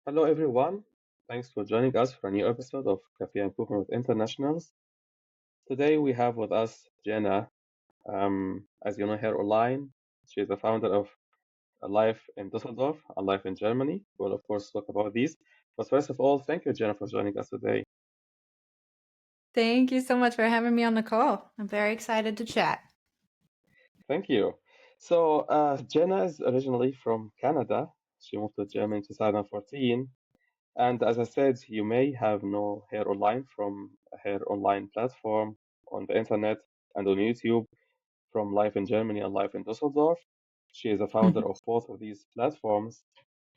Hello, everyone. Thanks for joining us for a new episode of Kaffee and Kuchen with Internationals. Today we have with us Jenna. As you know her online, she's the founder of A Life in Düsseldorf, A Life in Germany. We'll, of course, talk about these. But first of all, thank you, Jenna, for joining us today. Thank you so much for having me on the call. I'm very excited to chat. Thank you. Jenna is originally from Canada. She moved to Germany in 2014. And as I said, you may have know her online from her online platform on the internet and on YouTube from Life in Germany and Life in Düsseldorf. She is a founder of both of these platforms,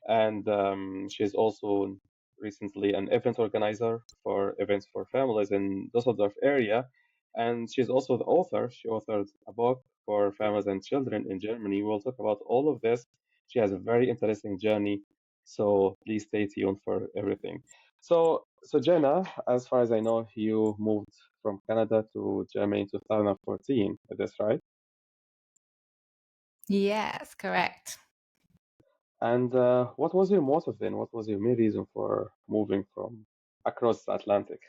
and she is also recently an event organizer for events for families in Düsseldorf area. And she's also the author. She authored a book for families and children in Germany. We'll talk about all of this. She has a very interesting journey, so please stay tuned for everything. So Jenna, as far as I know, you moved from Canada to Germany in 2014. Is that right? Yes, correct. And what was your motive then? What was your main reason for moving from across the Atlantic?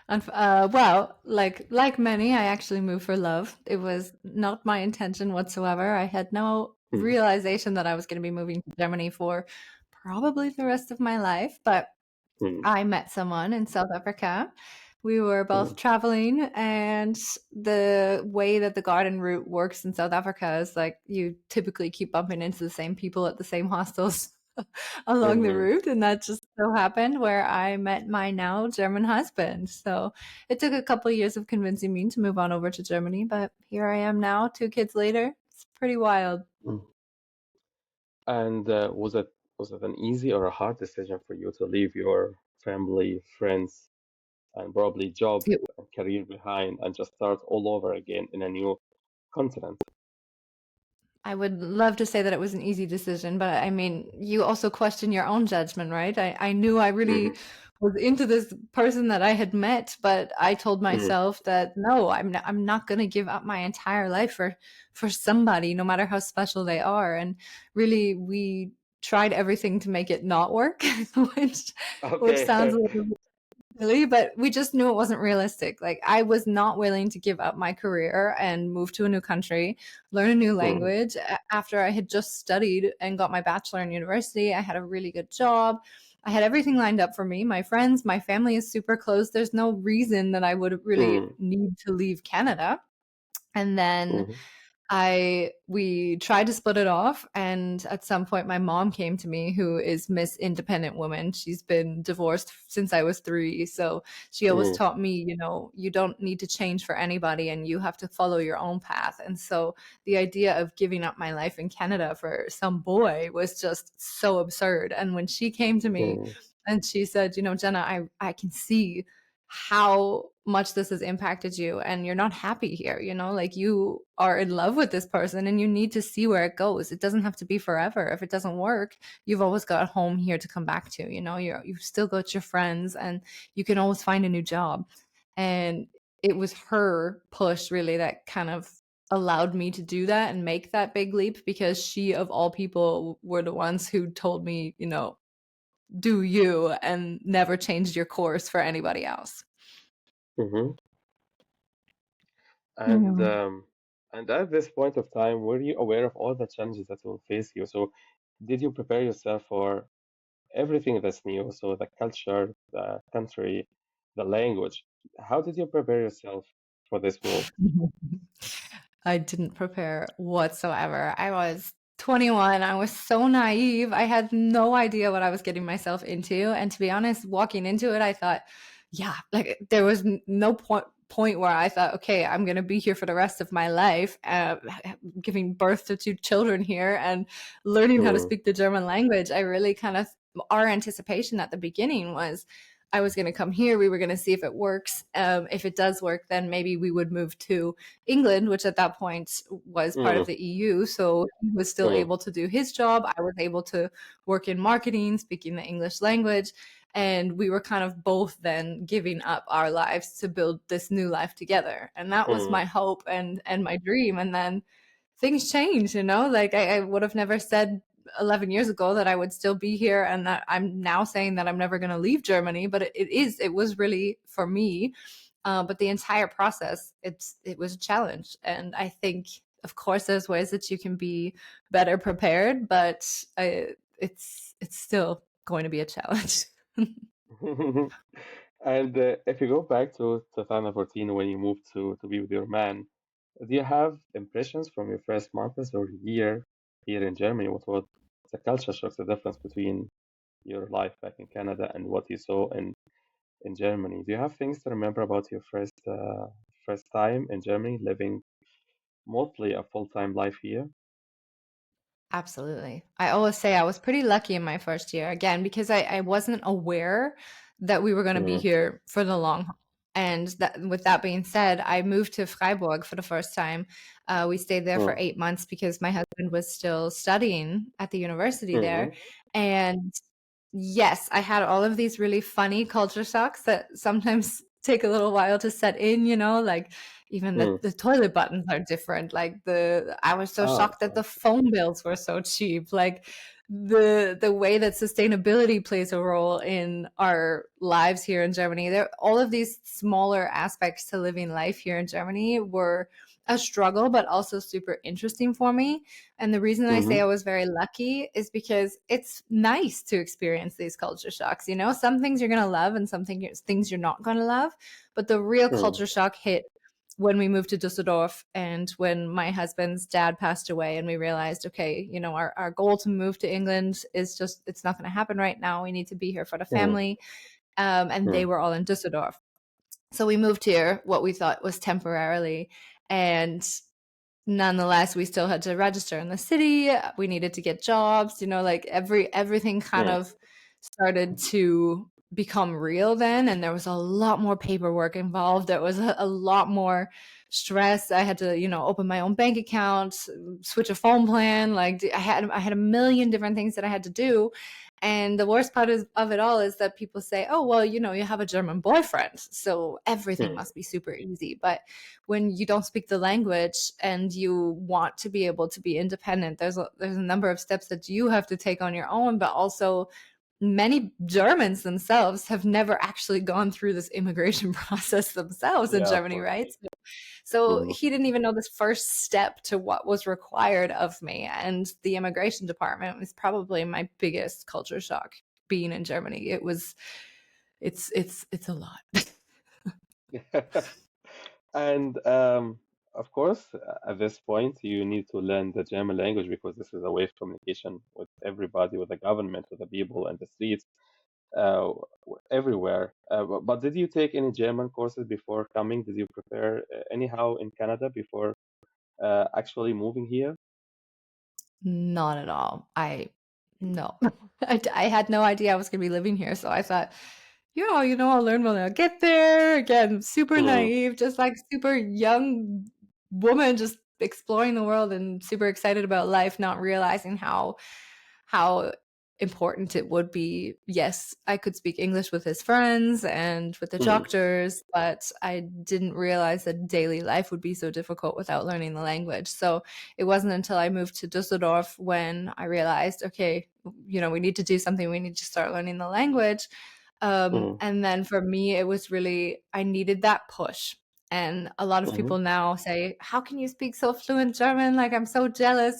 Well, like many, I actually moved for love. It was not my intention whatsoever. I had no Hmm, realization that I was going to be moving to Germany for probably the rest of my life, but hmm, I met someone in South Africa. We were hmm, both traveling, and the way that the garden route works in South Africa is like you typically keep bumping into the same people at the same hostels along the hmm. route. And that just so happened where I met my now German husband. So it took a couple of years of convincing me to move on over to Germany, but here I am now, 2 kids later. It's pretty wild. Hmm. And was it an easy or a hard decision for you to leave your family, friends, and probably job and career behind and just start all over again in a new continent? I would love to say that it was an easy decision, but I mean, you also question your own judgment, right? I knew I Hmm, really was into this person that I had met, but I told hmm, myself that no, I'm not going to give up my entire life for somebody, no matter how special they are. And really, we tried everything to make it not work, which Okay. sounds a little really, but we just knew it wasn't realistic. Like I was not willing to give up my career and move to a new country, learn a new Hmm, language after I had just studied and got my bachelor in university. I had a really good job. I had everything lined up for me. My friends, my family is super close. There's no reason that I would really hmm, need to leave Canada. And then hmm, we tried to split it off, and at some point my mom came to me, who is Miss Independent Woman. She's been divorced since I was 3, so she always hmm, taught me, you don't need to change for anybody and you have to follow your own path. And so the idea of giving up my life in Canada for some boy was just so absurd. And when she came to me hmm, and she said, Jenna, I can see how much this has impacted you and you're not happy here, like you are in love with this person and you need to see where it goes. It doesn't have to be forever. If it doesn't work, you've always got a home here to come back to. You've still got your friends and you can always find a new job. And it was her push really that kind of allowed me to do that and make that big leap, because she of all people were the ones who told me, do you, and never changed your course for anybody else. hmm. And Yeah. um, and at this point of time, were you aware of all the challenges that will face you? So, did you prepare yourself for everything that's new? So, the culture, the country, the language. How did you prepare yourself for this move? I didn't prepare whatsoever. I was 21. I was so naive. I had no idea what I was getting myself into. And to be honest, walking into it, I thought, yeah, like there was no point where I thought, okay, I'm going to be here for the rest of my life, giving birth to 2 children here and learning how to Hmm, speak the German language. I really kind of, our anticipation at the beginning was I was going to come here. We were going to see if it works. If it does work, then maybe we would move to England, which at that point was part hmm, of the EU. So he was still hmm, able to do his job. I was able to work in marketing, speaking the English language. And we were kind of both then giving up our lives to build this new life together. And that was hmm, my hope and my dream. And then things changed, like I would have never said 11 years ago that I would still be here, and that I'm now saying that I'm never going to leave Germany, but it was really for me. But the entire process, it was a challenge, and I think, of course, there's ways that you can be better prepared, but it's still going to be a challenge. And if you go back to 2014 when you moved to be with your man, do you have impressions from your first months or year here in Germany? What the culture shock, the difference between your life back in Canada and what you saw in Germany? Do you have things to remember about your first time in Germany, living mostly a full-time life here? Absolutely. I always say I was pretty lucky in my first year, again, because I wasn't aware that we were going to be Mm, here for the long haul. And that, with that being said, I moved to Freiburg for the first time. We stayed there for mm, 8 months because my husband was still studying at the university there. mm, And yes, I had all of these really funny culture shocks that sometimes take a little while to set in, like even mm. the toilet buttons are different. Like I was so Ah, shocked that the phone bills were so cheap. Like the way that sustainability plays a role in our lives here in Germany. There all of these smaller aspects to living life here in Germany were a struggle, but also super interesting for me. And the reason I say mm-hmm, I was very lucky is because it's nice to experience these culture shocks. Some things you're going to love and things you're not going to love. But the real mm, culture shock hit when we moved to Düsseldorf and when my husband's dad passed away, and we realized, okay, our goal to move to England is just, it's not going to happen right now. We need to be here for the mm, family. And they mm, were all in Düsseldorf. So we moved here, what we thought was temporarily. And nonetheless, we still had to register in the city. We needed to get jobs, like everything kind mm, of started to become real then. And there was a lot more paperwork involved. There was a lot more stress. I had to, open my own bank account, switch a phone plan. Like I had a million different things that I had to do. And the worst part of it all is that people say, oh, well, you have a German boyfriend, so everything mm. must be super easy. But when you don't speak the language and you want to be able to be independent, there's a number of steps that you have to take on your own, but also many Germans themselves have never actually gone through this immigration process themselves in Yeah, of Germany, course. right? So Mm. he didn't even know this first step to what was required of me. And the immigration department was probably my biggest culture shock being in Germany. It's a lot. And of course, at this point, you need to learn the German language because this is a way of communication with everybody, with the government, with the people, and the streets, everywhere. But did you take any German courses before coming? Did you prepare anyhow in Canada before actually moving here? Not at all. No. I had no idea I was going to be living here. So I thought, yeah, I'll learn when I get there. Again, super Mm, naive, just like super young woman, just exploring the world and super excited about life, not realizing how important it would be. Yes, I could speak English with his friends and with the mm, doctors, but I didn't realize that daily life would be so difficult without learning the language. So it wasn't until I moved to Düsseldorf when I realized, okay, we need to do something. We need to start learning the language. mm, And then for me, it was really, I needed that push. And a lot of mhm. people now say, how can you speak so fluent German? Like, I'm so jealous.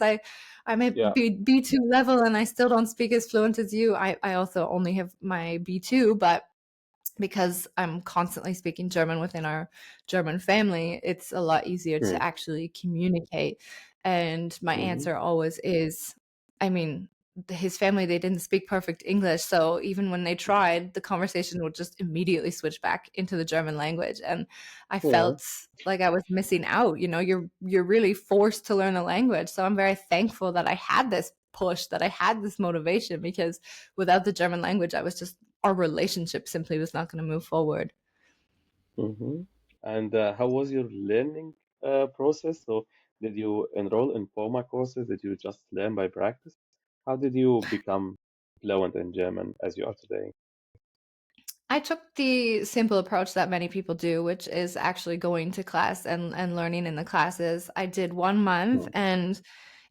I'm a Yeah. B2 level and I still don't speak as fluent as you. I also only have my B2, but because I'm constantly speaking German within our German family, it's a lot easier to Mm, actually communicate. And my mhm, answer always is, I mean, his family, they didn't speak perfect English. So even when they tried, the conversation would just immediately switch back into the German language. And I yeah. felt like I was missing out. You're really forced to learn the language. So I'm very thankful that I had this push, that I had this motivation, because without the German language, I was just our relationship simply was not going to move forward. Hmm. And how was your learning process? So, did you enroll in POMA courses? Did you just learn by practice? How did you become fluent in German as you are today? I took the simple approach that many people do, which is actually going to class and learning in the classes. I did 1 month, Mm, and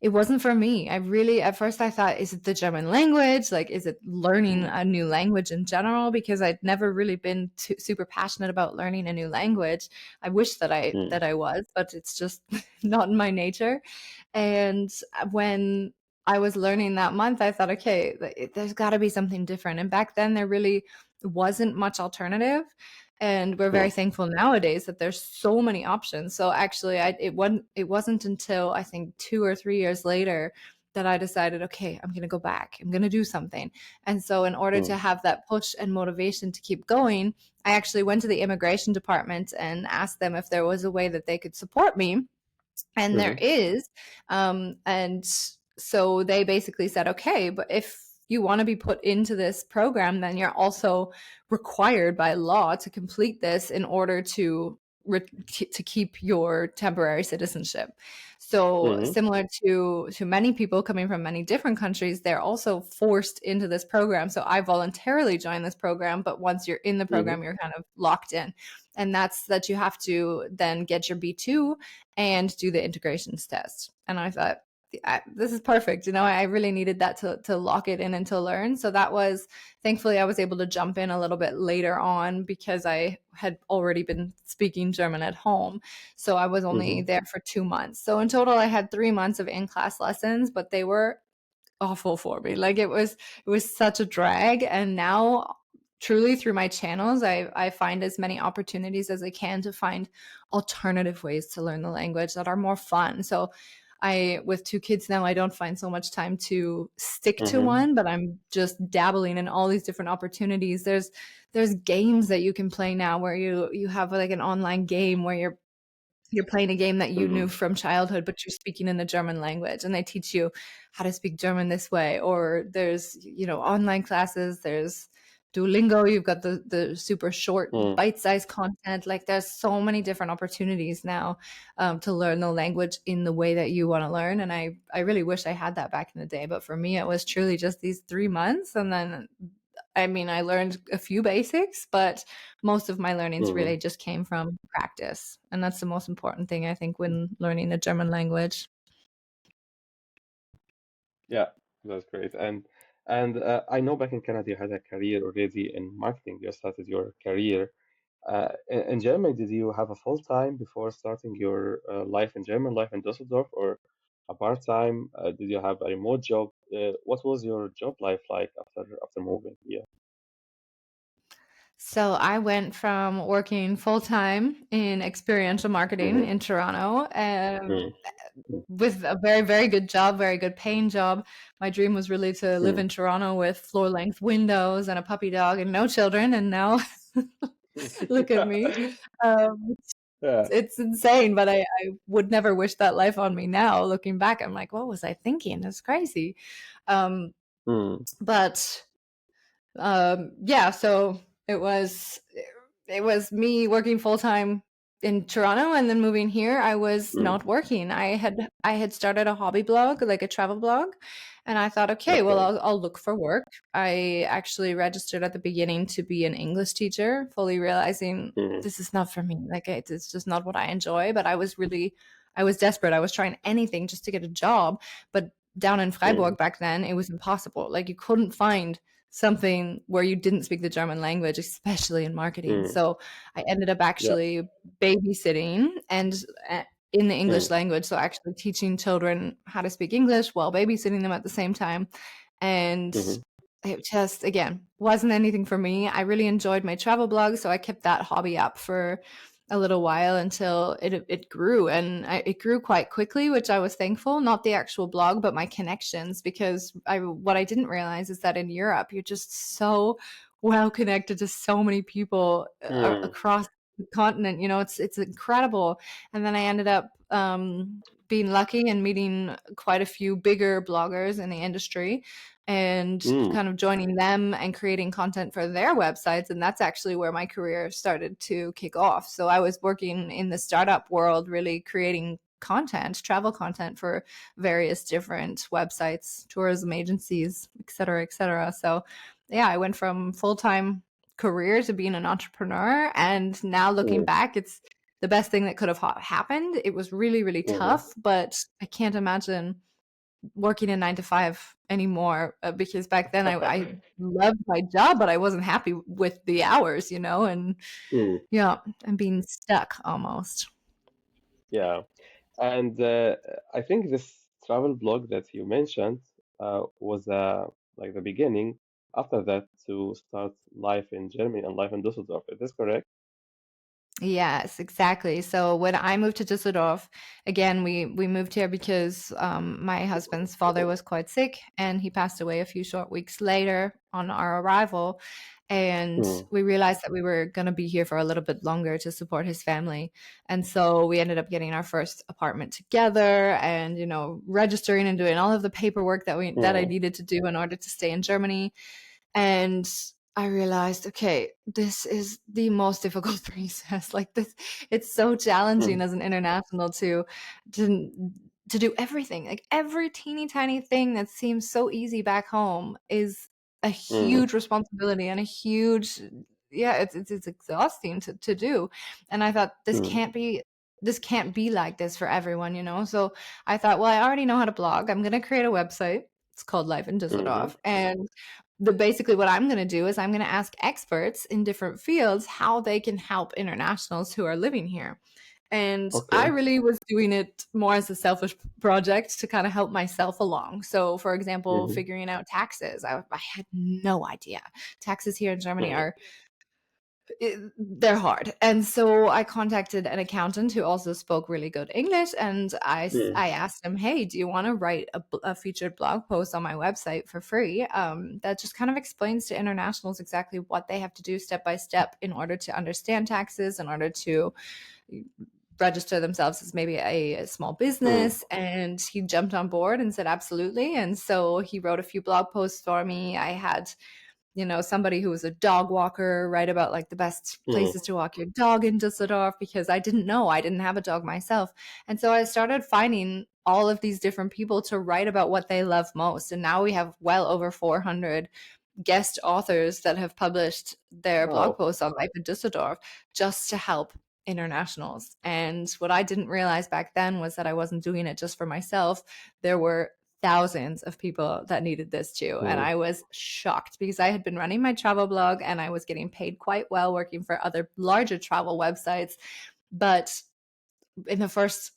it wasn't for me. I really, at first I thought, is it the German language? Like, is it learning Mm, a new language in general? Because I'd never really been super passionate about learning a new language. I wish that mm, I was, but it's just not in my nature. And when I was learning that month, I thought, okay, there's got to be something different. And back then, there really wasn't much alternative. And we're very mm, thankful nowadays that there's so many options. So actually, it wasn't until I think 2 or 3 years later that I decided, okay, I'm going to go back. I'm going to do something. And so, in order to mm, have that push and motivation to keep going, I actually went to the immigration department and asked them if there was a way that they could support me, and there mhm, is. And so they basically said, okay, but if you want to be put into this program, then you're also required by law to complete this in order to to keep your temporary citizenship. So mhm, similar to many people coming from many different countries, they're also forced into this program. So I voluntarily joined this program, but once you're in the mhm, program, you're kind of locked in. And that's that you have to then get your B2 and do the integrations test. And I thought, this is perfect. You know, I really needed that to lock it in and to learn. So that was, thankfully, I was able to jump in a little bit later on because I had already been speaking German at home. So I was only mhm, there for 2 months. So in total, I had 3 months of in class lessons, but they were awful for me. Like it was such a drag. And now truly through my channels, I find as many opportunities as I can to find alternative ways to learn the language that are more fun. So I, with two kids now, I don't find so much time to stick to mhm, one, but I'm just dabbling in all these different opportunities. There's games that you can play now where you have like an online game where you're playing a game that you knew mhm, from childhood, but you're speaking in the German language, and they teach you how to speak German this way. Or there's, you know, online classes, there's Duolingo, you've got the super short mm, bite-sized content. Like there's so many different opportunities now to learn the language in the way that you want to learn. And I really wish I had that back in the day. But for me, it was truly just these 3 months. And then, I mean, I learned a few basics, but most of my learnings mhm. really just came from practice. And that's the most important thing, I think, when learning the German language. Yeah, that's great. And I know back in Canada you had a career already in marketing. You started your career. In Germany, did you have a full time before starting your life in German, life in Düsseldorf, or a part time? Did you have a remote job? What was your job life like after moving? Yeah. So I went from working full time in experiential marketing Mm-hmm. in Toronto, Mm-hmm. with a very, very good job, very good paying job. My dream was really to live in Toronto with floor length windows and a puppy dog and no children. And now look at me. Um, Yeah. it's insane, but I would never wish that life on me now. Looking back, I'm like, what was I thinking? That's crazy. Um, Mm, but yeah, so it was it was me working full time in Toronto, and then moving here I was mm. not working. I had started a hobby blog, like a travel blog, and I thought, okay, well, Okay. I'll look for work. I actually registered at the beginning to be an English teacher, fully realizing Mm, this is not for me. Like it's just not what I enjoy, but I was desperate. I was trying anything just to get a job, but down in mm, Freiburg back then, it was impossible. Like you couldn't find something where you didn't speak the German language, especially in marketing. mm. So I ended up Yeah. actually babysitting and in the English Mm, language. So actually teaching children how to speak English while babysitting them at the same time. And mm-hmm. it just, again, wasn't anything for me. I really enjoyed my travel blog. So I kept that hobby up for a little while until it grew, and it grew quite quickly, which I was thankful. Not the actual blog, but my connections, because I what I didn't realize is that in Europe you're just so well connected to so many people Mm, across the continent. You know, it's incredible. And then I ended up being lucky and meeting quite a few bigger bloggers in the industry, and mm, kind of joining them and creating content for their websites. And that's actually where my career started to kick off. So I was working in the startup world, really creating content, travel content for various different websites, tourism agencies, et cetera, et cetera. So yeah, I went from full-time career to being an entrepreneur. And now looking mm, back, it's the best thing that could have happened. It was really, really mm-hmm. tough, but I can't imagine working a 9 to 5 anymore, because back then I loved my job, but I wasn't happy with the hours, and Hmm. yeah, and being stuck almost. Yeah. And I think this travel blog that you mentioned was like the beginning after that to start life in Germany and life in Düsseldorf. Is this correct? Yes, exactly. So when I moved to Düsseldorf, again, we moved here because my husband's father was quite sick, and he passed away a few short weeks later on our arrival. And Hmm. we realized that we were going to be here for a little bit longer to support his family. And so we ended up getting our first apartment together, and registering and doing all of the paperwork that I Hmm. needed to do in order to stay in Germany. And I realized, okay, this is the most difficult process. Like this, it's so challenging Hmm. as an international to to do everything. Like every teeny tiny thing that seems so easy back home is a Hmm. huge responsibility and a huge, yeah, it's exhausting to do. And I thought Hmm. this can't be like this for everyone. So I thought, well, I already know how to blog. I'm going to create a website. It's called Life in Hmm. Düsseldorf, and basically what I'm going to do is I'm going to ask experts in different fields how they can help internationals who are living here. And I Okay. really was doing it more as a selfish project to kind of help myself along. So, for example, Hmm. figuring out taxes, I had no idea. Taxes here in Germany Hmm. they're hard. And so I contacted an accountant who also spoke really good English. And Hmm. I asked him, hey, do you want to write a featured blog post on my website for free that just kind of explains to internationals exactly what they have to do step by step in order to understand taxes, in order to register themselves as maybe a small Hmm. business. And he jumped on board and said absolutely. And so he wrote a few blog posts for me. I had somebody who was a dog walker write about like the best Hmm. places to walk your dog in Düsseldorf, because I didn't know, I didn't have a dog myself. And so I started finding all of these different people to write about what they love most. And now we have well over 400 guest authors that have published their blog Wow. posts on Life in Düsseldorf just to help internationals. And what I didn't realize back then was that I wasn't doing it just for myself. There were thousands of people that needed this too. And Hmm. I was shocked because I had been running my travel blog and I was getting paid quite well working for other larger travel websites. But in the first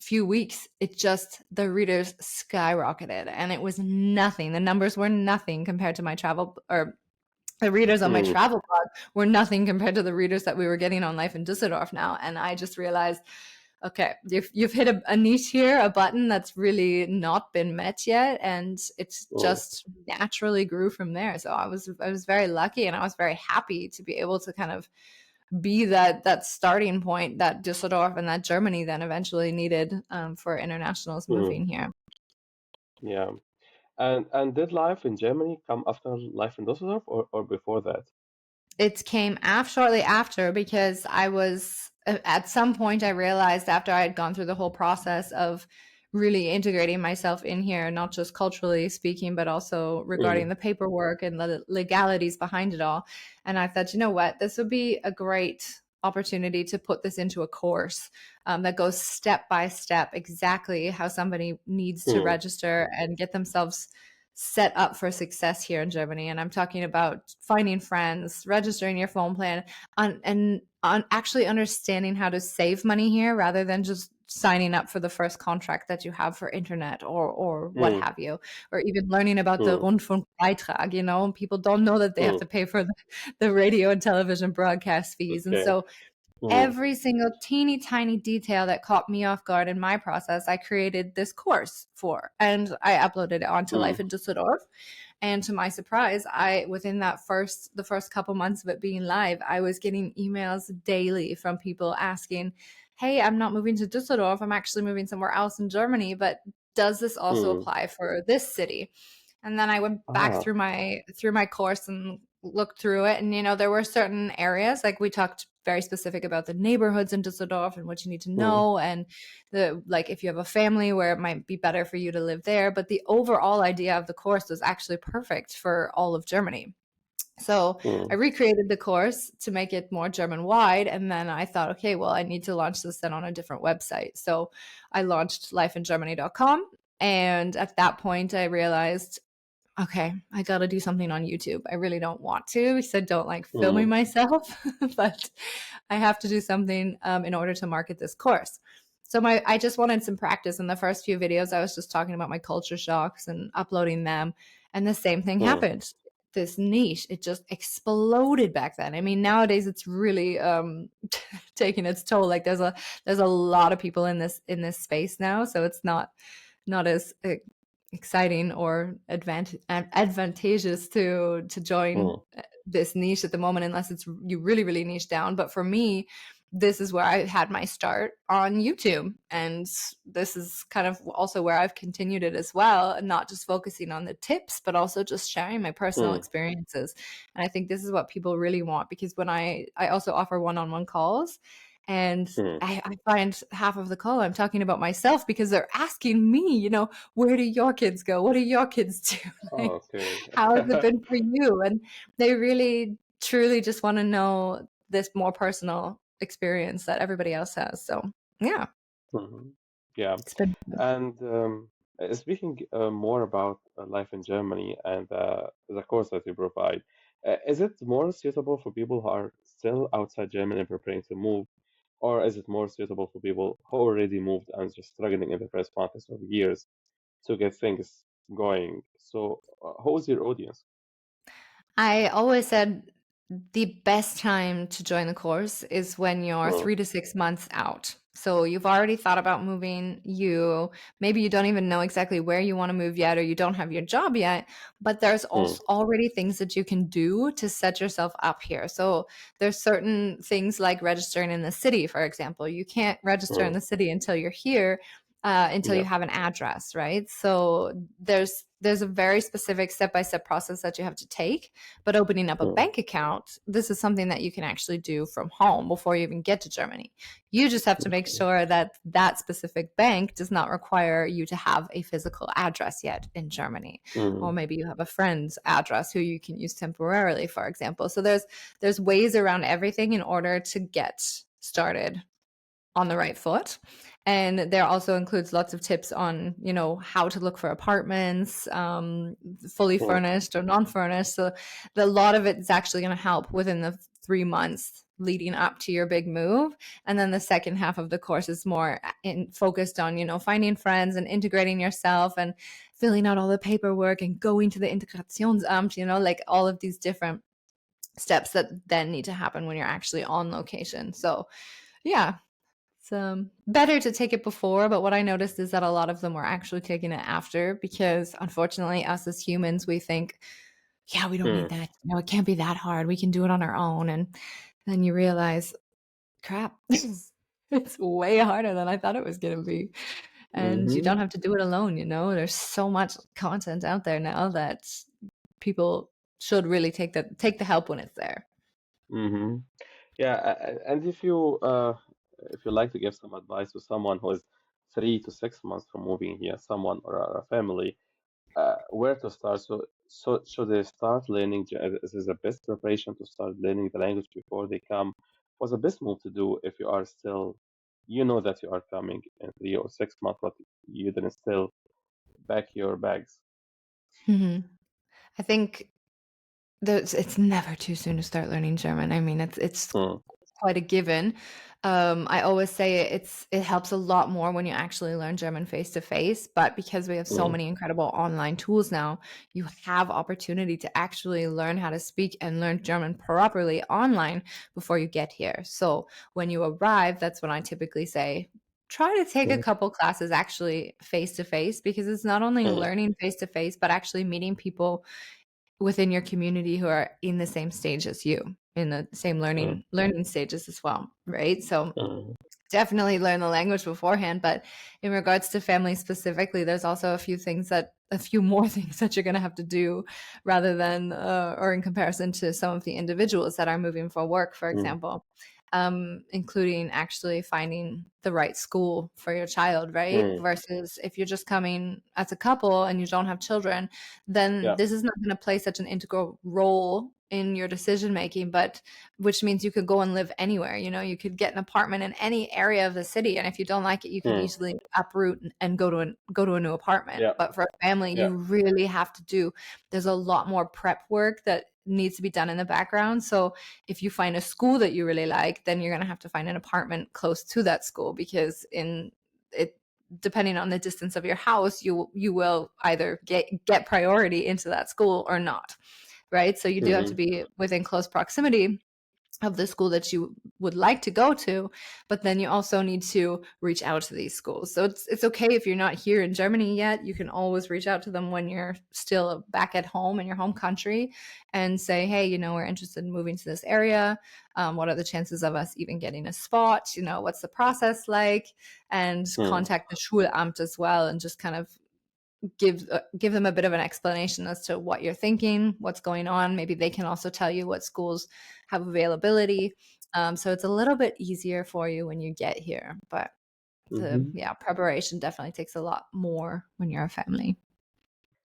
few weeks, the readers skyrocketed, and it was nothing. The numbers were nothing compared to my travel, or the readers on my Hmm. travel blog were nothing compared to the readers that we were getting on Life in Düsseldorf now. And I just realized, okay, you've hit a niche here, a button that's really not been met yet, and it's Hmm. just naturally grew from there. So I was very lucky, and I was very happy to be able to kind of be that starting point that Düsseldorf and that Germany then eventually needed for internationals Hmm. moving here. Yeah. And did life in Germany come after life in Düsseldorf or before that? It came shortly after, because I was at some point I realized, after I had gone through the whole process of really integrating myself in here, not just culturally speaking, but also regarding Hmm. the paperwork and the legalities behind it all. And I thought, you know what, this would be a great opportunity to put this into a course that goes step by step exactly how somebody needs to Hmm. register and get themselves set up for success here in Germany. And I'm talking about finding friends, registering your phone plan, and on actually understanding how to save money here rather than just signing up for the first contract that you have for internet or what Hmm. have you, or even learning about the Hmm. Rundfunkbeitrag. People don't know that they have Hmm. to pay for the radio and television broadcast fees. And Okay. so Hmm. every single teeny tiny detail that caught me off guard in my process, I created this course for, and I uploaded it onto Hmm. Life in Düsseldorf. And to my surprise, within the first couple months of it being live, I was getting emails daily from people asking, hey, I'm not moving to Düsseldorf. I'm actually moving somewhere else in Germany, but does this also Hmm. apply for this city? And then I went back Ah. through my course and looked through it. And there were certain areas, like we talked very specific about the neighborhoods in Düsseldorf and what you need to Hmm. know, and the like if you have a family where it might be better for you to live there. But the overall idea of the course was actually perfect for all of Germany. So I Hmm. recreated the course to make it more German wide. And then I thought, okay, well, I need to launch this then on a different website. So I launched lifeingermany.com. And at that point, I realized, okay, I got to do something on YouTube. I really don't want to because I don't like filming Mm, myself, but I have to do something in order to market this course. So I just wanted some practice. In the first few videos, I was just talking about my culture shocks and uploading them, and the same thing mm, happened. This niche, it just exploded back then. I mean, nowadays it's really taking its toll. Like there's a lot of people in this space now, so it's not as exciting or advantageous to join mm, this niche at the moment unless it's you really really niche down. But for me, this is where I had my start on YouTube, and this is kind of also where I've continued it as well, and not just focusing on the tips but also just sharing my personal mm, experiences. And I think this is what people really want, because when I also offer one-on-one calls, and mm. I find half of the call I'm talking about myself because they're asking me, where do your kids go? What do your kids do? Oh, Like, okay. how has it been for you? And they really, truly just want to know this more personal experience that everybody else has. So, yeah, Mhm. Yeah. it's been fun. And speaking more about life in Germany and the course that you provide, is it more suitable for people who are still outside Germany and preparing to move, or is it more suitable for people who already moved and just struggling in the first months or years to get things going? So, who's your audience? I always said the best time to join the course is when you're Mm, 3 to 6 months out. So you've already thought about moving. Maybe you don't even know exactly where you want to move yet, or you don't have your job yet, but there's mm, also already things that you can do to set yourself up here. So there's certain things like registering in the city, for example. You can't register in mm. the city until you're here, until Yeah. you have an address, right? So there's a very specific step-by-step process that you have to take. But opening up a Mm, bank account, this is something that you can actually do from home before you even get to Germany. You just have to make okay. sure that that specific bank does not require you to have a physical address yet in Germany. Or Mm, maybe you have a friend's address who you can use temporarily, for example. So there's ways around everything in order to get started on the right foot. And there also includes lots of tips on, how to look for apartments, fully mm, furnished or non-furnished. So a lot of it is actually going to help within the 3 months leading up to your big move. And then the second half of the course is more focused on, finding friends and integrating yourself and filling out all the paperwork and going to the Integrationsamt, like all of these different steps that then need to happen when you're actually on location. So yeah, it's better to take it before, but what I noticed is that a lot of them were actually taking it after, because unfortunately, us as humans, we think, yeah, we don't need mm, that. It can't be that hard. We can do it on our own. And then you realize, crap, it's way harder than I thought it was going to be. And you mm-hmm, don't have to do it alone. There's so much content out there now that people should really take the help when it's there. mm-hmm. Yeah, and if you like to give some advice to someone who is 3 to 6 months from moving here, someone or a family, where to start? So should they start learning? Is this the best preparation to start learning the language before they come? What's the best move to do if you are still, you know that you are coming in 3 or 6 months, but you didn't still pack your bags? Mhm. I think it's never too soon to start learning German. I mean, it's Mm, quite a given. I always say it helps a lot more when you actually learn German face to face. But because we have so mm, many incredible online tools now, you have opportunity to actually learn how to speak and learn German properly online before you get here. So when you arrive, that's when I typically say, try to take a mm, couple classes actually face to face, because it's not only mm, learning face to face, but actually meeting people within your community who are in the same stage as you, in the same mm, learning stages as well, right? So mm, definitely learn the language beforehand. But in regards to family specifically, there's also a few more things that you're going to have to do, rather than or in comparison to some of the individuals that are moving for work, for mm, example, including actually finding the right school for your child, right? mm. Versus if you're just coming as a couple and you don't have children, then Yeah. this is not going to play such an integral role in your decision making, but which means you could go and live anywhere. You know, you could get an apartment in any area of the city, and if you don't like it, you can Mm. easily uproot and go to a new apartment. Yeah. But for a family, Yeah. you really have to do, there's a lot more prep work that needs to be done in the background. So if you find a school that you really like, then you're going to have to find an apartment close to that school, because in it, depending on the distance of your house, you will either get priority into that school or not, right? So you do have to Hmm. be within close proximity of the school that you would like to go to, but then you also need to reach out to these schools. So it's okay if you're not here in Germany yet. You can always reach out to them when you're still back at home in your home country and say, hey, you know, we're interested in moving to this area. What are the chances of us even getting a spot? You know, what's the process like? And Mm. contact the Schulamt as well, and just kind of give them a bit of an explanation as to what you're thinking, what's going on. Maybe they can also tell you what schools have availability. So it's a little bit easier for you when you get here. But the Hmm. preparation definitely takes a lot more when you're a family.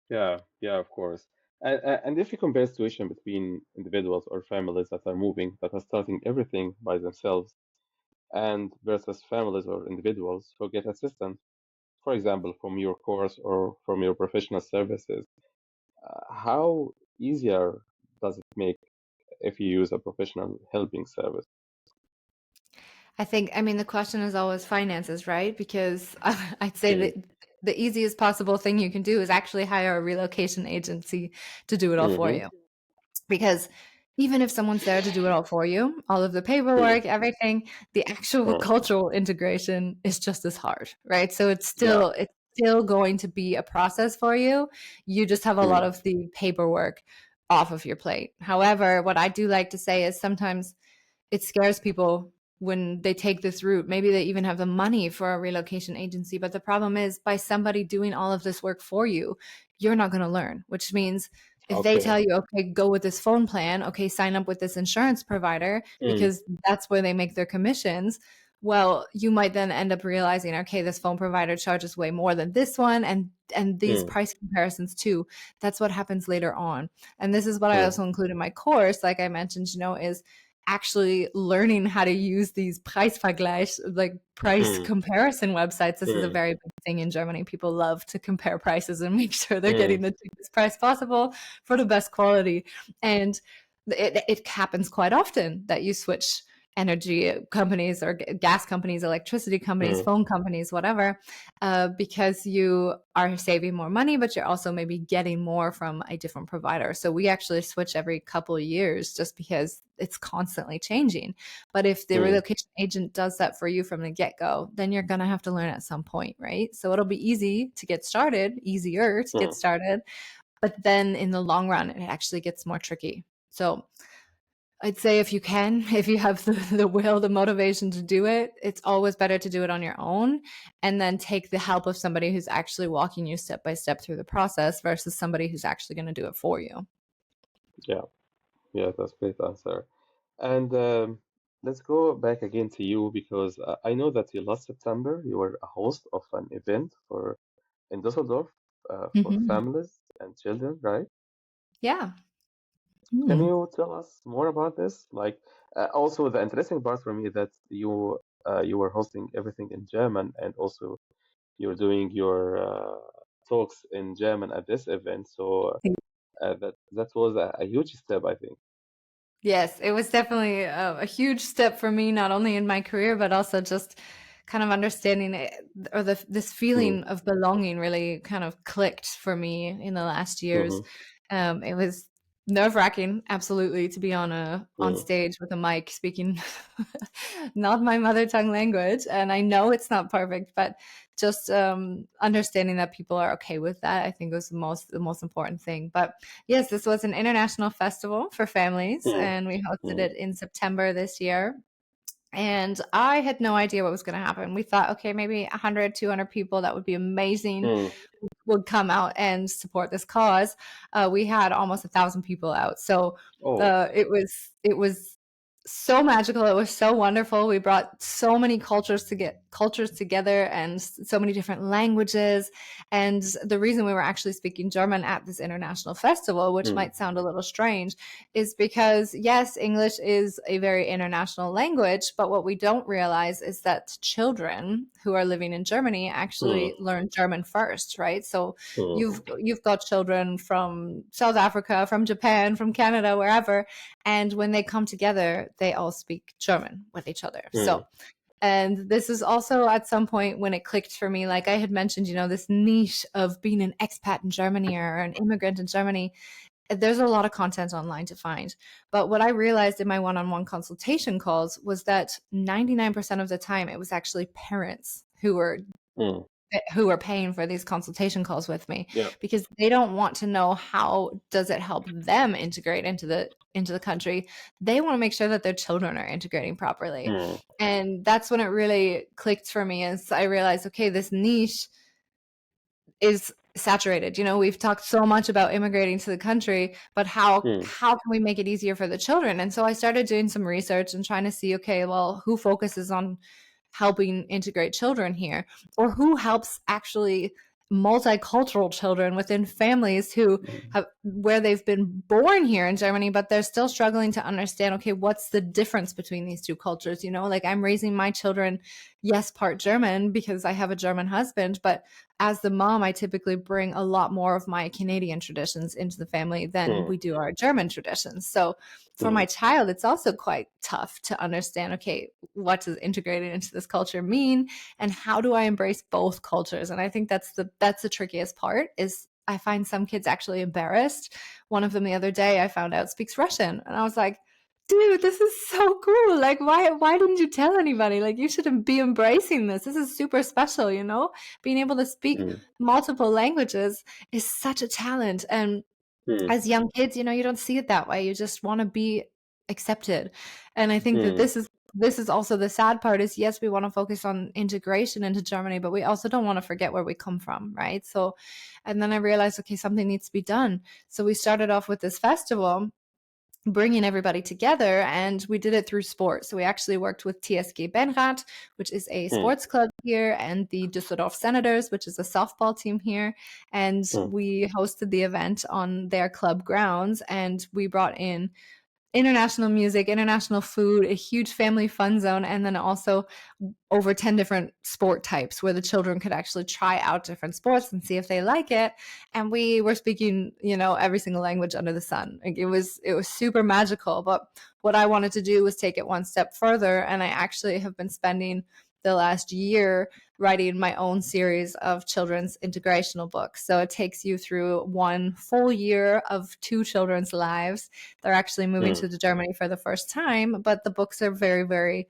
Yeah, yeah, of course. And if you compare situation between individuals or families that are moving, that are starting everything by themselves, and versus families or individuals who get assistance, for example, from your course or from your professional services, how easier does it make if you use a professional helping service? I think, I mean, the question is always finances, right? Because I'd say Mm. that the easiest possible thing you can do is actually hire a relocation agency to do it all for Mm-hmm. you. Because even if someone's there to do it all for you, all of the Mm. paperwork, everything, the actual Mm. cultural integration is just as hard, right? So Yeah. it's still going to be a process for you. You just have a lot Mm. of the paperwork off of your plate. However, what I do like to say is sometimes it scares people when they take this route. Maybe they even have the money for a relocation agency, but the problem is, by somebody doing all of this work for you, you're not going to learn, which means if they Okay. tell you, okay, go with this phone plan, okay, sign up with this insurance provider, Mm. because that's where they make their commissions. Well, you might then end up realizing, okay, this phone provider charges way more than this one, and these Mm. price comparisons too. That's what happens later on. And this is what I Mm. also include in my course, like I mentioned, you know, is actually learning how to use these Preisvergleich, like price Mm. comparison websites. This is a Mm. very big thing in Germany. People love to compare prices and make sure they're Mm. getting the cheapest price possible for the best quality. And it happens quite often that you switch energy companies or gas companies, electricity companies, Mm. phone companies, whatever, because you are saving more money, but you're also maybe getting more from a different provider. So we actually switch every couple of years just because it's constantly changing. But if the Mm. relocation agent does that for you from the get-go, then you're going to have to learn at some point, right? So it'll be easy to get started, easier to get Mm. started, but then in the long run, it actually gets more tricky. So I'd say if you can, if you have the will, the motivation to do it, it's always better to do it on your own and then take the help of somebody who's actually walking you step by step through the process versus somebody who's actually going to do it for you. Yeah. Yeah, that's great answer. And let's go back again to you because I know that you last September you were a host of an event for in Düsseldorf for Mhm. families and children, right? Yeah. Can Mm. you tell us more about this? Like, also the interesting part for me that you were hosting everything in German and also you're doing your talks in German at this event. So that was a huge step, I think. Yes, it was definitely a huge step for me, not only in my career, but also just kind of understanding it, or this Mm. feeling of belonging really kind of clicked for me in the last years. Mm-hmm. It was nerve-wracking, absolutely, to be on Mm. stage with a mic speaking not my mother tongue language, and I know it's not perfect, but just understanding that people are okay with that, I think was the most important thing. But yes, this was an international festival for families, Mm. and we hosted Mm. it in September this year. And I had no idea what was going to happen. We thought, okay, maybe 100, 200 people, that would be amazing, Mm. would come out and support this cause. We had almost 1,000 people out. So Oh. it was so magical. It was so wonderful. We brought so many cultures cultures together and so many different languages. And the reason we were actually speaking German at this international festival, which Mm. might sound a little strange, is because, yes, English is a very international language, but what we don't realize is that children who are living in Germany Mm. actually learn German first, right? So Mm. you've got children from South Africa, from Japan, from Canada, wherever, and when they come together, they all speak German with each other. Mm. So, and this is also at some point when it clicked for me, like I had mentioned, this niche of being an expat in Germany or an immigrant in Germany. There's a lot of content online to find. But what I realized in my one-on-one consultation calls was that 99% of the time it was actually parents Mm. who are paying for these consultation calls with me, Yeah. because they don't want to know how does it help them integrate into the country. They want to make sure that their children are integrating properly. Mm. And that's when it really clicked for me, as I realized, okay, this niche is saturated. We've talked so much about immigrating to the country, but how Mm. how can we make it easier for the children? And so I started doing some research and trying to see, okay, well, who focuses on helping integrate children here, or who helps actually multicultural children within families who Mm. have where they've been born here in Germany, but they're still struggling to understand, okay, what's the difference between these two cultures? Like I'm raising my children, yes, part German because I have a German husband, but as the mom, I typically bring a lot more of my Canadian traditions into the family than Mm. we do our German traditions. So for Mm. my child, it's also quite tough to understand, okay, what does integrating into this culture mean? And how do I embrace both cultures? And I think that's the trickiest part. Is I find some kids actually embarrassed. One of them the other day I found out speaks Russian. And I was like, dude, this is so cool. Like, why didn't you tell anybody? Like, you should be embracing this. This is super special, Being able to speak Mm. multiple languages is such a talent. And Mm. as young kids, you don't see it that way. You just want to be accepted. And I think that Mm. this is also the sad part is, yes, we want to focus on integration into Germany, but we also don't want to forget where we come from, right? So, and then I realized, okay, something needs to be done. So we started off with this festival, bringing everybody together, and we did it through sport. So we actually worked with TSG Benrath, which is a Mm. sports club here, and the Düsseldorf Senators, which is a softball team here. And Mm. we hosted the event on their club grounds, and we brought in international music, international food, a huge family fun zone, and then also over 10 different sport types where the children could actually try out different sports and see if they like it. And we were speaking, every single language under the sun. Like it was super magical. But what I wanted to do was take it one step further. And I actually have been spending the last year writing my own series of children's integrational books. So it takes you through one full year of two children's lives. They're actually moving Mm. to Germany for the first time, but the books are very, very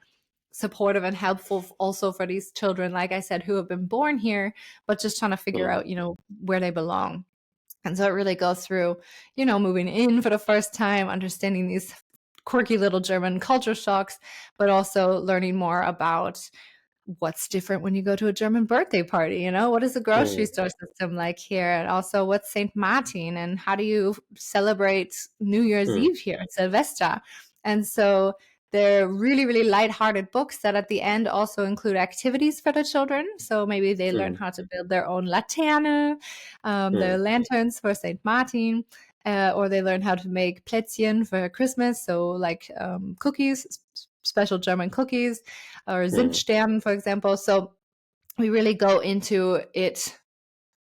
supportive and helpful also for these children, like I said, who have been born here, but just trying to figure Mm. out, where they belong. And so it really goes through, moving in for the first time, understanding these quirky little German culture shocks, but also learning more about what's different when you go to a German birthday party, what is the grocery Mm. store system like here? And also what's St. Martin and how do you celebrate New Year's Mm. Eve here, Silvester? And so they're really, really lighthearted books that at the end also include activities for the children. So maybe they learn Mm. how to build their own Laterne, their Mm. lanterns for St. Martin, or they learn how to make Plätzchen for Christmas. So like cookies, special German cookies, or Mm. Zimtstern, for example. So we really go into it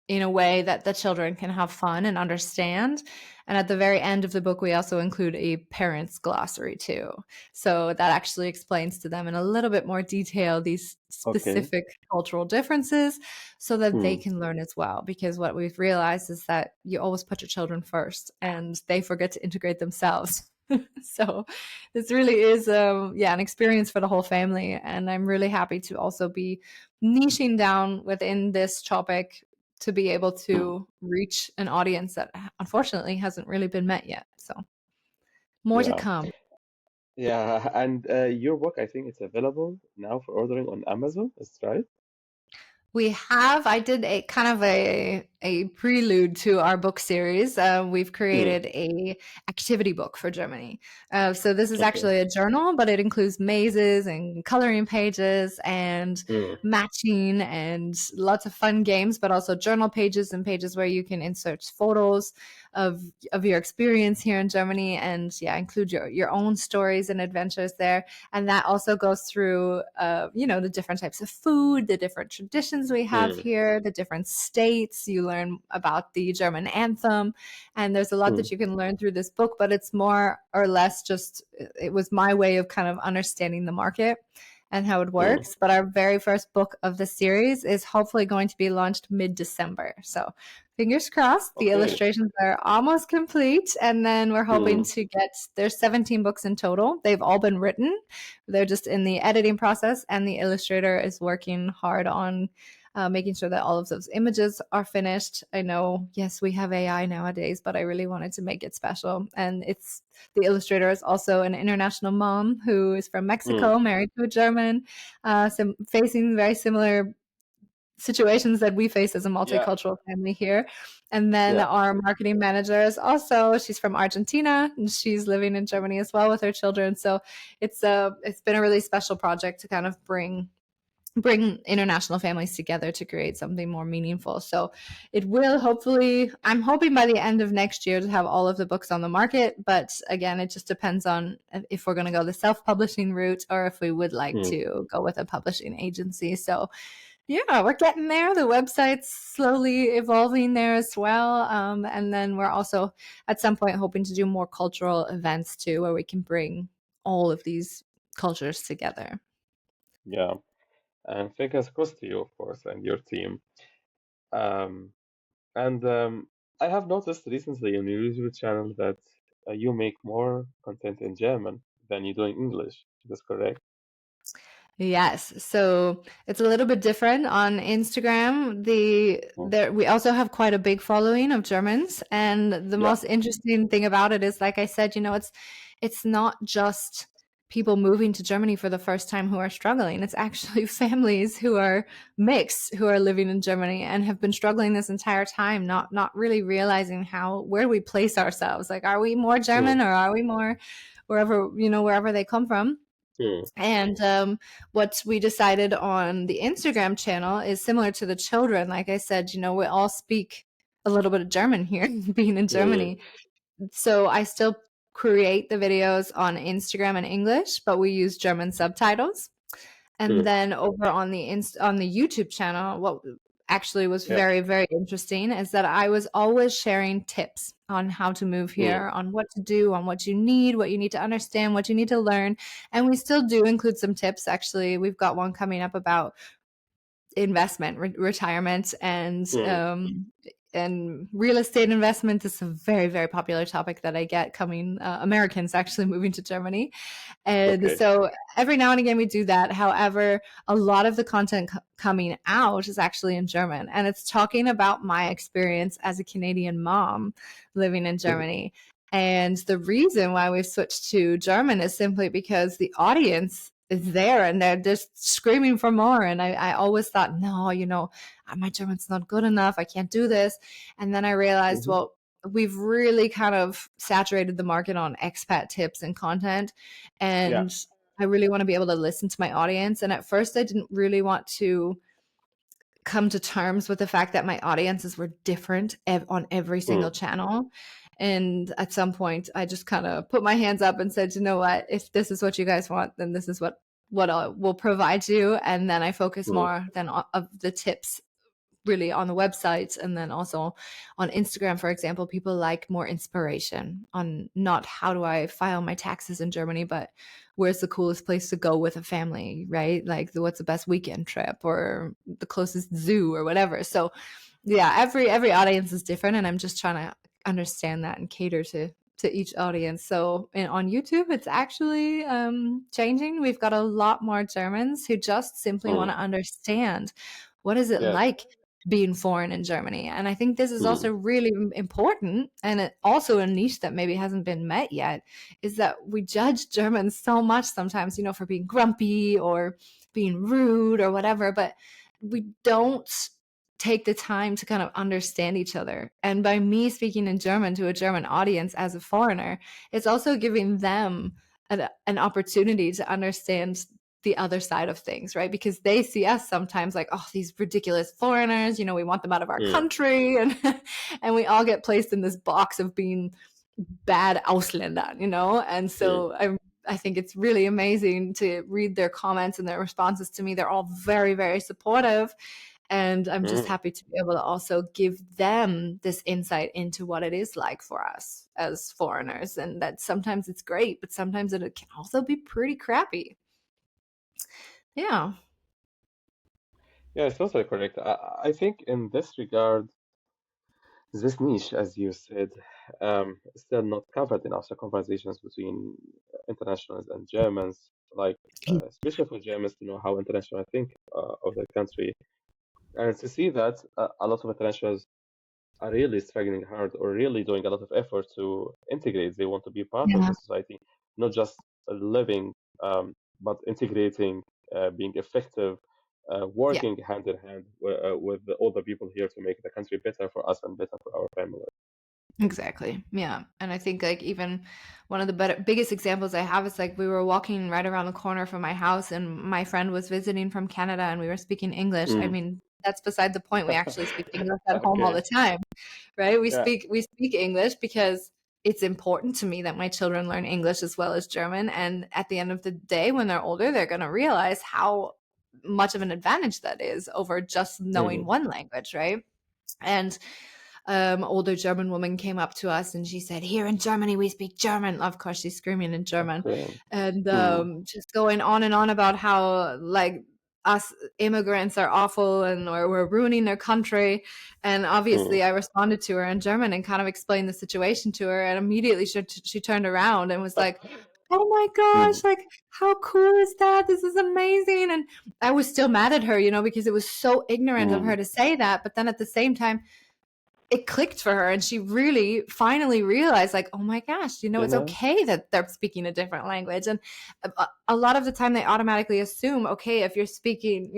in a way that the children can have fun and understand. And at the very end of the book, we also include a parent's glossary too. So that actually explains to them in a little bit more detail these Okay. specific cultural differences so that they Mm. can learn as well. Because what we've realized is that you always put your children first and they forget to integrate themselves. So this really is an experience for the whole family, and I'm really happy to also be niching down within this topic to be able to reach an audience that unfortunately hasn't really been met yet. So more to Yeah. come. Yeah. And your book, I think it's available now for ordering on Amazon. Is that right? I did a kind of a prelude to our book series, we've Mm. created a activity book for Germany. So this is Okay. actually a journal, but it includes mazes and coloring pages and Mm. matching and lots of fun games, but also journal pages and pages where you can insert photos of your experience here in Germany, and yeah, include your own stories and adventures there. And that also goes through the different types of food, the different traditions we have Mm. here, the different states. You learn about the German anthem, and there's a lot Mm. that you can learn through this book, but it's more or less just, it was my way of kind of understanding the market and how it Mm. works. But our very first book of the series is hopefully going to be launched mid-December. So fingers crossed, the Okay. illustrations are almost complete. And then we're hoping Mm. to get, there's 17 books in total. They've all been written. They're just in the editing process, and the illustrator is working hard on making sure that all of those images are finished. I know, yes, we have AI nowadays, but I really wanted to make it special. And it's, the illustrator is also an international mom who is from Mm. Mexico, married to a German, facing very similar situations that we face as a Yeah. multicultural family here. And then Yeah. our marketing manager is also, she's from Argentina, and she's living in Germany as well with her children. So it's been a really special project to kind of bring international families together to create something more meaningful. So it will hopefully, I'm hoping by the end of next year to have all of the books on the market. But again, it just depends on if we're going to go the self-publishing route or if we would like Mm. to go with a publishing agency. So yeah, we're getting there. The website's slowly evolving there as well. And then we're also at some point hoping to do more cultural events too, where we can bring all of these cultures together. Yeah. And fingers crossed to you, of course, and your team. Um, and I have noticed recently on your YouTube channel that you make more content in German than you do in English. Is this correct? Yes. So it's a little bit different on Instagram. Mm. We also have quite a big following of Germans. And the Yeah. most interesting thing about it is, like I said, it's not just people moving to Germany for the first time who are struggling. It's actually families who are mixed, who are living in Germany and have been struggling this entire time, not really realizing where do we place ourselves? Like, are we more Mm. German, or are we more wherever they come from? Mm. And what we decided on the Instagram channel is similar to the children. Like I said, we all speak a little bit of German here, being in Mm. Germany. So I still create the videos on Instagram in English, but we use German subtitles. And Mm. then over on the YouTube channel, what actually was Yeah. very, very interesting is that I was always sharing tips on how to move Mm. here, on what to do, on what you need to understand, what you need to learn. And we still do include some tips. Actually, we've got one coming up about investment, retirement, Mm. and real estate investment is a very, very popular topic that I get coming, Americans actually moving to Germany. And Okay. so every now and again we do that. However, a lot of the content coming out is actually in German, and it's talking about my experience as a Canadian mom living in Mm. Germany. And the reason why we've switched to German is simply because the audience is there and they're just screaming for more. And I always thought, no, my German's not good enough. I can't do this. And then I realized, Mhm. well, we've really kind of saturated the market on expat tips and content. Yeah. And I really want to be able to listen to my audience. And at first, I didn't really want to come to terms with the fact that my audiences were different on every single Mm. channel. And at some point, I just kind of put my hands up and said, you know what? If this is what you guys want, then this is what I will provide you. And then I focus Mm. more than of the tips really on the website, and then also on Instagram, for example. People like more inspiration on not how do I file my taxes in Germany, but where's the coolest place to go with a family, right? Like what's the best weekend trip or the closest zoo or whatever. So yeah, every audience is different, and I'm just trying to understand that and cater to each audience. So on YouTube, it's actually changing. We've got a lot more Germans who just simply want Mm. to understand what is it Yes. like being foreign in Germany. And I think this is Mm. also really important, and also a niche that maybe hasn't been met yet, is that we judge Germans so much sometimes, for being grumpy or being rude or whatever, but we don't take the time to kind of understand each other. And by me speaking in German to a German audience as a foreigner, it's also giving them an opportunity to understand the other side of things, right? Because they see us sometimes like, oh, these ridiculous foreigners, we want them out of our mm, country, and and we all get placed in this box of being bad Ausländer. And mm, so I think it's really amazing to read their comments and their responses to me. They're all very, very supportive. And I'm just mm. happy to be able to also give them this insight into what it is like for us as foreigners. And that sometimes it's great, but sometimes it can also be pretty crappy. Yeah. Yeah, it's totally correct. I think in this regard, this niche, as you said, is still not covered in our conversations between internationals and Germans, like especially for Germans to know how international I think of the country, and to see that a lot of internationals are really struggling hard or really doing a lot of effort to integrate. They want to be part of Yeah. the society, not just living, but integrating, being effective, Yeah. working hand in hand with all the people here to make the country better for us and better for our family. Exactly. Yeah. And I think like even one of the biggest examples I have is like we were walking right around the corner from my house and my friend was visiting from Canada and we were speaking English. I Mm. mean, that's beside the point. We actually speak English at home all Okay. the time, right? We Yeah. speak English because it's important to me that my children learn English as well as German. And at the end of the day, when they're older, they're going to realize how much of an advantage that is over just knowing Mm. one language, right? And older German woman came up to us and she said, "Here in Germany, we speak German." Of course, she's screaming in German, Okay. and Mm. just going on and on about how like us immigrants are awful and or we're ruining their country. And Mm. obviously, I responded to her in German and kind of explained the situation to her. And immediately, she turned around and was like, "Oh my Mm. gosh, like how cool is that? This is amazing." And I was still mad at her, because it was so ignorant of her Mm. to say that. But then at the same time, it clicked for her and she really finally realized like, oh my gosh, You it's know? okay that they're speaking a different language. And a lot of the time they automatically assume, okay, if you're speaking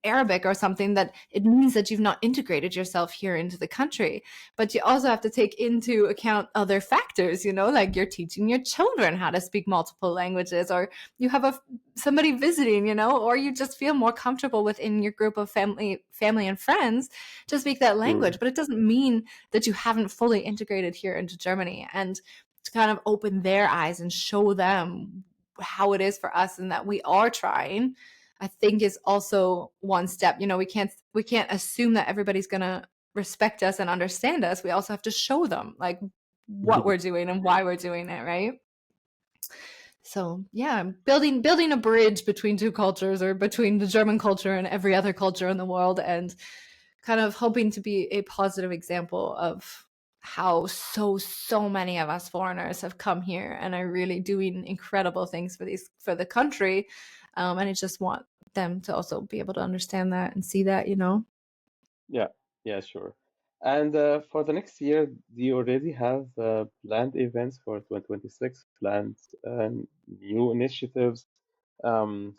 Arabic or something, that it means that you've not integrated yourself here into the country. But you also have to take into account other factors, like you're teaching your children how to speak multiple languages, or you have somebody visiting, or you just feel more comfortable within your group of family and friends to speak that Mm. language. But it doesn't mean that you haven't fully integrated here into Germany. And to kind of open their eyes and show them how it is for us and that we are trying, I think is also one step. We can't assume that everybody's gonna respect us and understand us. We also have to show them like what we're doing and why we're doing it, right? So yeah, building a bridge between two cultures, or between the German culture and every other culture in the world, and kind of hoping to be a positive example of how so many of us foreigners have come here and are really doing incredible things for the country. And I just want them to also be able to understand that and see that. Yeah. Yeah, sure. And for the next year, do you already have planned events for 2026, planned new initiatives, um,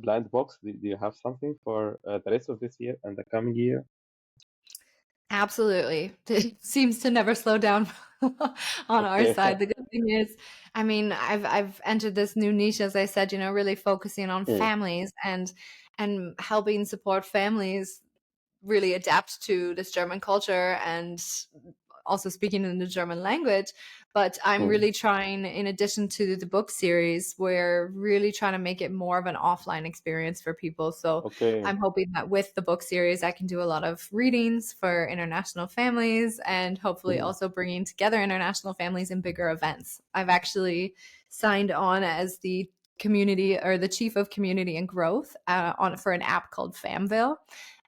planned books? Do you have something for the rest of this year and the coming year? Absolutely. It seems to never slow down on our Okay. side. The good thing is, I mean, I've entered this new niche, as I said, really focusing on Mm. families and helping support families really adapt to this German culture and also speaking in the German language. But I'm Mm. really trying, in addition to the book series, we're really trying to make it more of an offline experience for people. So Okay. I'm hoping that with the book series, I can do a lot of readings for international families and hopefully Mm. also bringing together international families in bigger events. I've actually signed on as the community or the chief of community and growth on for an app called Famville,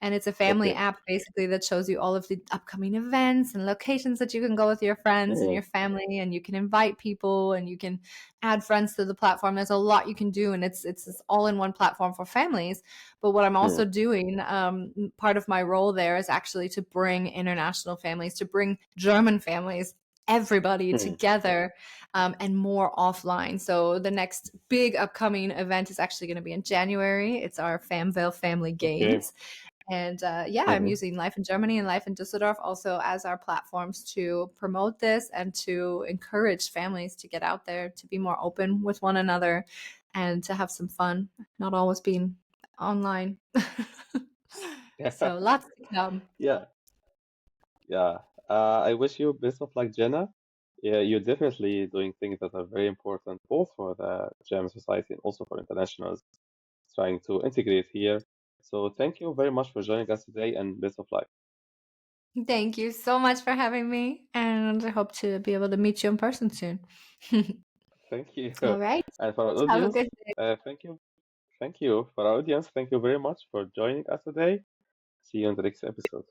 and it's a family Okay. app basically that shows you all of the upcoming events and locations that you can go with your friends and Mm. your family, and you can invite people and you can add friends to the platform. There's a lot you can do, and it's this all-in-one platform for families. But what I'm also Mm. doing, part of my role there is actually to bring international families, to bring German families, everybody Mm. together, and more offline. So the next big upcoming event is actually going to be in January. It's our Famville Family Okay. Games, And yeah, I'm Hmm. using Life in Germany and Life in Düsseldorf also as our platforms to promote this and to encourage families to get out there, to be more open with one another, and to have some fun, not always being online. Yeah, So lots to come. yeah, yeah. I wish you best of luck, Jenna. Yeah, you're definitely doing things that are very important, both for the German society and also for internationals trying to integrate here. So thank you very much for joining us today, and best of luck. Thank you so much for having me, and I hope to be able to meet you in person soon. Thank you. All right. And for our Have a audience, good day. thank you. Thank you. For our audience, thank you very much for joining us today. See you in the next episode.